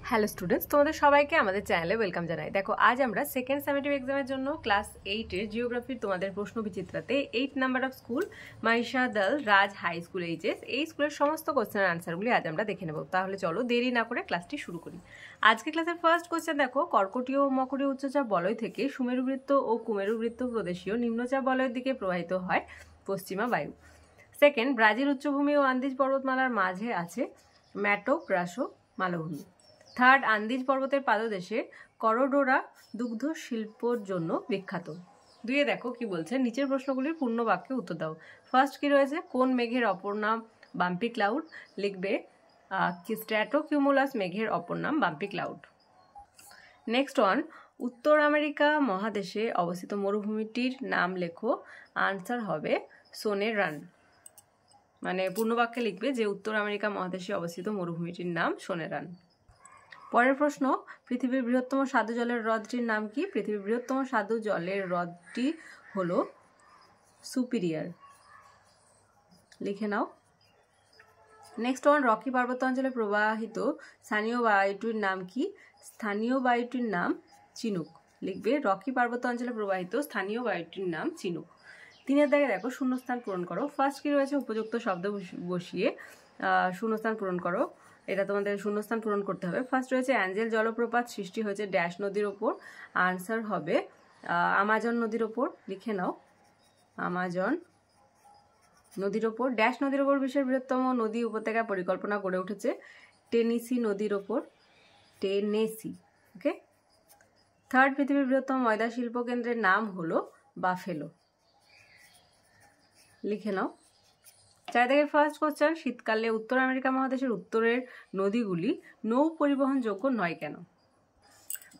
Hello students, তোমাদের সবাইকে আমাদের চ্যানেলে ওয়েলকাম জানাই। দেখো, আজ আমরা সেকেন্ড সামেটিভ এক্সামের জন্য ক্লাস 8-এর জিওগ্রাফির তোমাদের প্রশ্ন বিচিত্রাতে 8 number of school Mahishadal Raj high school HS এই স্কুলের সমস্ত কোশ্চেনের আনসারগুলি আজ আমরা দেখে নেব। তাহলে চলো দেরি না করে ক্লাসটি শুরু করি। আজকে ক্লাসের ফার্স্ট কোশ্চেন দেখো, কর্কটীয় ও মকরীয় উচ্চচাপ বলয় থেকে সুমেরুবৃত্ত ও কুমেরুবৃত্ত প্রদেশীয় নিম্নচাপ বলয়ের দিকে প্রবাহিত হয় পশ্চিমা বায়ু। সেকেন্ড, ব্রাজিল উচ্চভূমি ও আন্দিজ পর্বতমালার মাঝে আছে ম্যাটো গ্রাসো মালভূমি। থার্ড, আন্দিজ পর্বতের পাদদেশে করডোরা দুগ্ধ শিল্পর জন্য বিখ্যাত। দুইয়ে দেখো কি বলছে, নিচের প্রশ্নগুলির পূর্ণ বাক্যে উত্তর দাও। ফার্স্ট কি রয়েছে, কোন মেঘের অপর নাম বাম্পি ক্লাউড? লিখবে স্ট্র্যাটোকিউমুলাস মেঘের অপর নাম বাম্পি ক্লাউড। নেক্সট ওয়ান, উত্তর আমেরিকা মহাদেশে অবস্থিত মরুভূমিটির নাম লেখো। আনসার হবে সোনেরান। মানে পূর্ণ বাক্যে লিখবে যে উত্তর আমেরিকা মহাদেশে অবস্থিত মরুভূমিটির নাম সোনেরান। পরের প্রশ্ন, পৃথিবীর বৃহত্তম স্বাদু জলের হ্রদটির নাম কি? পৃথিবীর বৃহত্তম স্বাদু জলের হ্রদটি হলো সুপিরিয়ার। লিখে নাও। নেক্সট ওয়ান, রকি পার্বত্য অঞ্চলে প্রবাহিত স্থানীয় বায়ুটির নাম কি? স্থানীয় বায়ুটির নাম চিনুক। লিখবে রকি পার্বত্য অঞ্চলে প্রবাহিত স্থানীয় বায়ুটির নাম চিনুক। তিনের দাগে দেখো, শূন্যস্থান পূরণ করো। ফার্স্ট কি রয়েছে, উপযুক্ত শব্দ বসিয়ে শূন্যস্থান পূরণ করো। এটা তোমাদের শূন্যস্থান পূরণ করতে হবে। ফার্স্ট রয়েছে অ্যাঞ্জেল জলপ্রপাত সৃষ্টি হয়েছে ড্যাশ নদীর ওপর। আনসার হবে আমাজন নদীর ওপর। লিখে নাও, আমাজন নদীর ওপর। ড্যাশ নদীর ওপর বিশ্বের বৃহত্তম নদী উপত্যকা পরিকল্পনা গড়ে উঠেছে টেনেসি নদীর ওপর। টেনেসি। ওকে। থার্ড, পৃথিবীর বৃহত্তম ময়দা শিল্প কেন্দ্রের নাম হলো বাফেলো। লিখে নাও। চার দাগের ফার্স্ট কোশ্চেন, শীতকালে উত্তর আমেরিকা মহাদেশের উত্তরের নদীগুলি নৌ পরিবহনযোগ্য নয় কেন?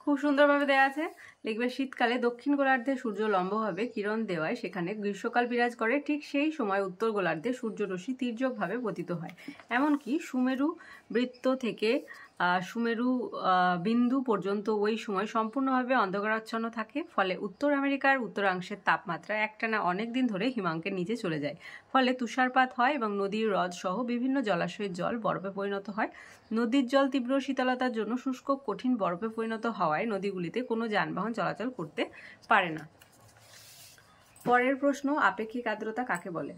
খুব সুন্দরভাবে দেওয়া আছে। লিখবে শীতকালে দক্ষিণ গোলার্ধে সূর্য লম্বভাবে কিরণ দেওয়ায় সেখানে গ্রীষ্মকাল বিরাজ করে, ঠিক সেই সময় উত্তর গোলার্ধে সূর্যরশ্মি তির্যকভাবে পতিত হয়। এমনকি সুমেরু বৃত্ত থেকে সুমেরু বিন্দু পর্যন্ত ওই সময় সম্পূর্ণভাবে অন্ধকারাচ্ছন্ন থাকে। ফলে উত্তর আমেরিকার উত্তরাংশের তাপমাত্রা একটানা অনেক দিন ধরে হিমাঙ্কের নিচে চলে যায়। ফলে তুষারপাত হয় এবং নদীর হ্রদ সহ বিভিন্ন জলাশয়ের জল বরফে পরিণত হয়। নদীর জল তীব্র শীতলতার জন্য শুষ্ক কঠিন বরফে পরিণত হওয়ায় নদীগুলিতে কোনো যানবাহন চলাচল করতে পারে না। পরের প্রশ্ন, আপেক্ষিক আর্দ্রতা কাকে বলে?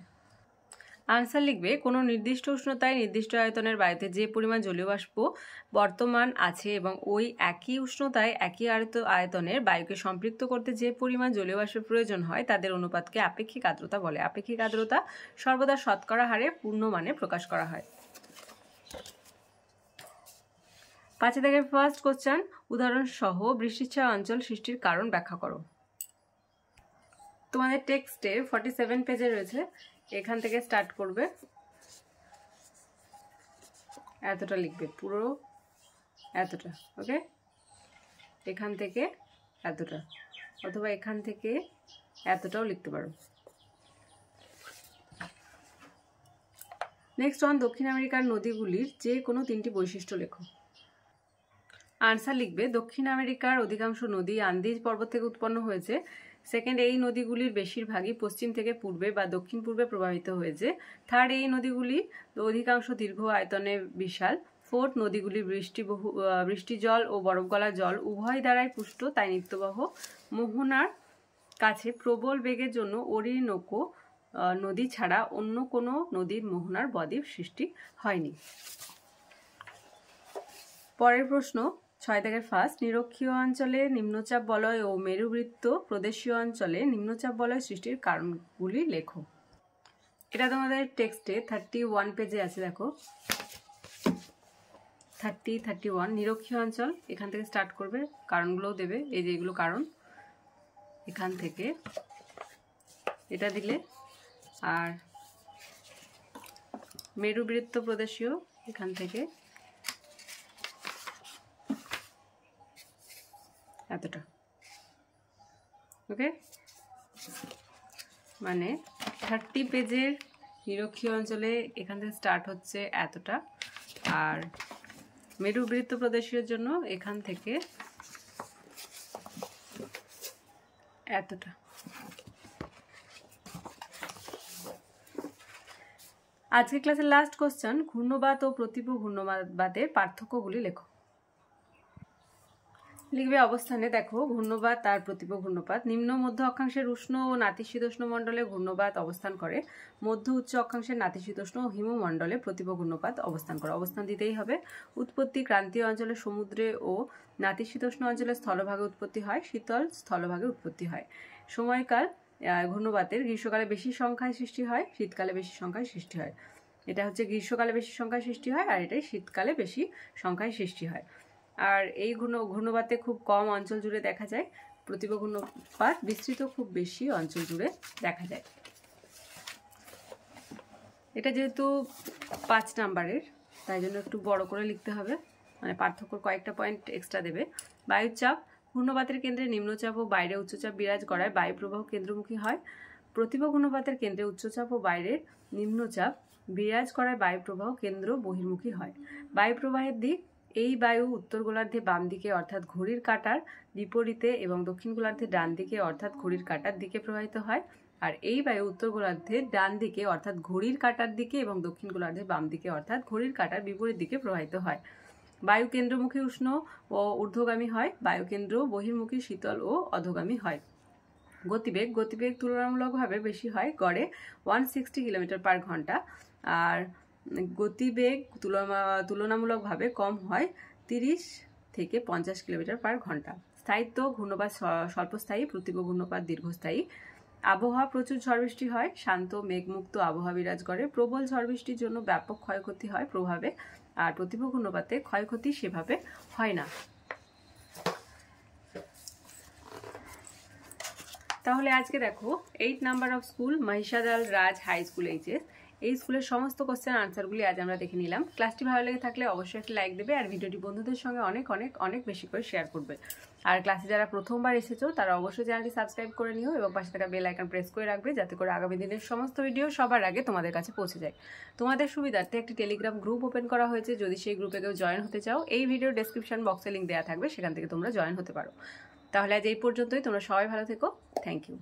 আনসার লিখবে কোনো নির্দিষ্ট উষ্ণতায় নির্দিষ্ট আয়তনের বায়ুতে যে পরিমাণ জলীয় বাষ্প বর্তমান আছে এবং ওই একই উষ্ণতায় একই আয়তনের বায়ুকে সম্পৃক্ত করতে যে পরিমাণ জলীয় বাষ্পের প্রয়োজন হয় তাদের অনুপাতকে আপেক্ষিক আর্দ্রতা বলে। আপেক্ষিক আর্দ্রতা সর্বদা শতকরা হারে পূর্ণমানে প্রকাশ করা হয়। 5 দাগের ফার্স্ট কোশ্চেন, উদাহরণ সহ বৃষ্টিচ্ছায়া অঞ্চল সৃষ্টির কারণ ব্যাখ্যা করো। তোমাদের টেক্সটে 47 পেজে রয়েছে, এখান থেকে স্টার্ট করবে। এতটা লিখবে, পুরো এতটা। ওকে, এখান থেকে এতটা, অথবা এখান থেকে এতটাও লিখতে পারো। নেক্সট ওয়ান, দক্ষিণ আমেরিকার নদীগুলির যে কোনো 3টি বৈশিষ্ট্য লেখো। আনসার লিখবে দক্ষিণ আমেরিকার অধিকাংশ নদী আন্দিজ পর্বত থেকে উৎপন্ন হয়েছে। সেকেন্ড, এই নদীগুলির বেশিরভাগই পশ্চিম থেকে পূর্বে বা দক্ষিণ পূর্বে প্রবাহিত হয়েছে। থার্ড, এই নদীগুলি অধিকাংশ দীর্ঘ আয়তনে বিশাল। ফোর্থ, নদীগুলি বৃষ্টি জল ও বরফ গলা জল উভয় দ্বারাই পুষ্ট, তাই নিত্যবাহ মোহনার কাছে প্রবল বেগের জন্য অরিনোকো নদী ছাড়া অন্য কোনো নদীর মোহনার বদ্বীপ সৃষ্টি হয়নি। পরের প্রশ্ন, 6 দাগের ফার্স্ট, নিরক্ষীয় অঞ্চলে নিম্নচাপ বলয় ও মেরুবৃত্ত প্রদেশীয় অঞ্চলে নিম্নচাপ বলয় সৃষ্টির কারণগুলি লেখো। এটা তোমাদের টেক্সটে 31 পেজে আছে। দেখো 31, নিরক্ষীয় অঞ্চল, এখান থেকে স্টার্ট করবে, কারণগুলোও দেবে। এই যে এগুলো কারণ, এখান থেকে এটা দিলে। আর মেরুবৃত্ত প্রদেশীয়, এখান থেকে এতটা। ওকে, মানে 30 পেজের নিরক্ষীয় অঞ্চলে এখান থেকে স্টার্ট হচ্ছে এতটা, আর মেরুবৃত্ত প্রদেশীয় জন্য এখান থেকে এতটা। আজকে ক্লাসের লাস্ট কোশ্চেন, ঘূর্ণবাত ও প্রতিপ ঘূর্ণবাতের পার্থক্যগুলি লেখো। লিখবে অবস্থানে। দেখো ঘূর্ণবাত তার প্রতিপ ঘূর্ণপাত। নিম্ন মধ্য অক্ষাংশের উষ্ণ ও নাতিশীতোষ্ণ মণ্ডলে ঘূর্ণবাত অবস্থান করে, মধ্য উচ্চ অক্ষাংশের নাতিশীতোষ্ণ ও হিমমণ্ডলে প্রতিপ ঘূর্ণপাত অবস্থান করে। অবস্থান দিতেই হবে। উৎপত্তি ক্রান্তীয় অঞ্চলে সমুদ্রে ও নাতিশীতোষ্ণ অঞ্চলে স্থলভাগে উৎপত্তি হয়, শীতল স্থলভাগে উৎপত্তি হয়। সময়কাল ঘূর্ণবাতের গ্রীষ্মকালে বেশি সংখ্যায় সৃষ্টি হয়, শীতকালে বেশি সংখ্যায় সৃষ্টি হয়। এটা হচ্ছে গ্রীষ্মকালে বেশি সংখ্যায় সৃষ্টি হয়, আর এটাই শীতকালে বেশি সংখ্যায় সৃষ্টি হয়। আর এই ঘূর্ণবাতে খুব কম অঞ্চল জুড়ে দেখা যায়, প্রতিপ ঘূর্ণপাত বিস্তৃত খুব বেশি অঞ্চল জুড়ে দেখা যায়। এটা যেহেতু 5 নাম্বারের, তাই জন্য একটু বড় করে লিখতে হবে, মানে পার্থক্য কয়েকটা পয়েন্ট এক্সট্রা দেবে। বায়ুচাপ ঘূর্ণবাতের কেন্দ্রে নিম্নচাপ ও বাইরে উচ্চচাপ বিরাজ করায় বায়ু প্রবাহ কেন্দ্রমুখী হয়। প্রতিপ ঘূর্ণপাতের কেন্দ্রে উচ্চচাপ ও বাইরে নিম্নচাপ বিরাজ করায় বায়ু প্রবাহ কেন্দ্র বহির্মুখী হয়। বায়ু প্রবাহের দিক, এই বায়ু উত্তর গোলার্ধে বাম দিকে অর্থাৎ ঘড়ির কাঁটার বিপরীতে এবং দক্ষিণ গোলার্ধে ডান দিকে অর্থাৎ ঘড়ির কাঁটার দিকে প্রবাহিত হয়। আর এই বায়ু উত্তর গোলার্ধে ডান দিকে অর্থাৎ ঘড়ির কাঁটার দিকে এবং দক্ষিণ গোলার্ধে বাম দিকে অর্থাৎ ঘড়ির কাঁটার বিপরীত দিকে প্রবাহিত হয়। বায়ু কেন্দ্রমুখী উষ্ণ ও ঊর্ধ্বগামী হয়, বায়ু কেন্দ্র বহির্মুখী শীতল ও অধোগামী হয়। গতিবেগ তুলনামূলকভাবে বেশি হয়, গড়ে 160 কিলোমিটার/ঘন্টা। আর গতিবেগ তুলনামূলকভাবে কম হয়, 30 থেকে 50 কিলোমিটার/ঘন্টা। স্থায়িত্ব ঘূর্ণপাত স্বল্পস্থায়ী, প্রতিপ ঘূর্ণপাত দীর্ঘস্থায়ী। আবহাওয়া প্রচুর ঝড় বৃষ্টি হয়, শান্ত মেঘমুক্ত আবহাওয়া বিরাজ করে। প্রবল ঝড় বৃষ্টির জন্য ব্যাপক ক্ষয়ক্ষতি হয় প্রভাবে, আর প্রতিপ ঘূর্ণপাতে ক্ষয়ক্ষতি সেভাবে হয় না। তাহলে আজকে দেখো 8 number of school Mahishadal Raj high school HS, এই স্কুলের সমস্ত কোশ্চেন আনসারগুলি আজ আমরা দেখে নিলাম। ক্লাসটি ভালো লেগে থাকলে অবশ্যই একটা লাইক দেবে, আর ভিডিওটি বন্ধুদের সঙ্গে অনেক অনেক অনেক বেশি করে শেয়ার করবে। আর ক্লাসে যারা প্রথমবার এসেছো তারা অবশ্যই চ্যানেলটি সাবস্ক্রাইব করে নিও এবং পাশে থাকা বেল আইকন প্রেস করে রাখবে, যাতে করে আগামী দিনের সমস্ত ভিডিও সবার আগে তোমাদের কাছে পৌঁছে যায়। তোমাদের সুবিধার্থে একটি টেলিগ্রাম গ্রুপ ওপেন করা হয়েছে, যদি সেই গ্রুপে কেউ জয়েন হতে চাও এই ভিডিওর ডেসক্রিপশন বক্সে লিঙ্ক দেওয়া থাকবে, সেখান থেকে তোমরা জয়েন হতে পারো। তাহলে আজ এই পর্যন্তই, তোমরা সবাই ভালো থেকো। Thank you.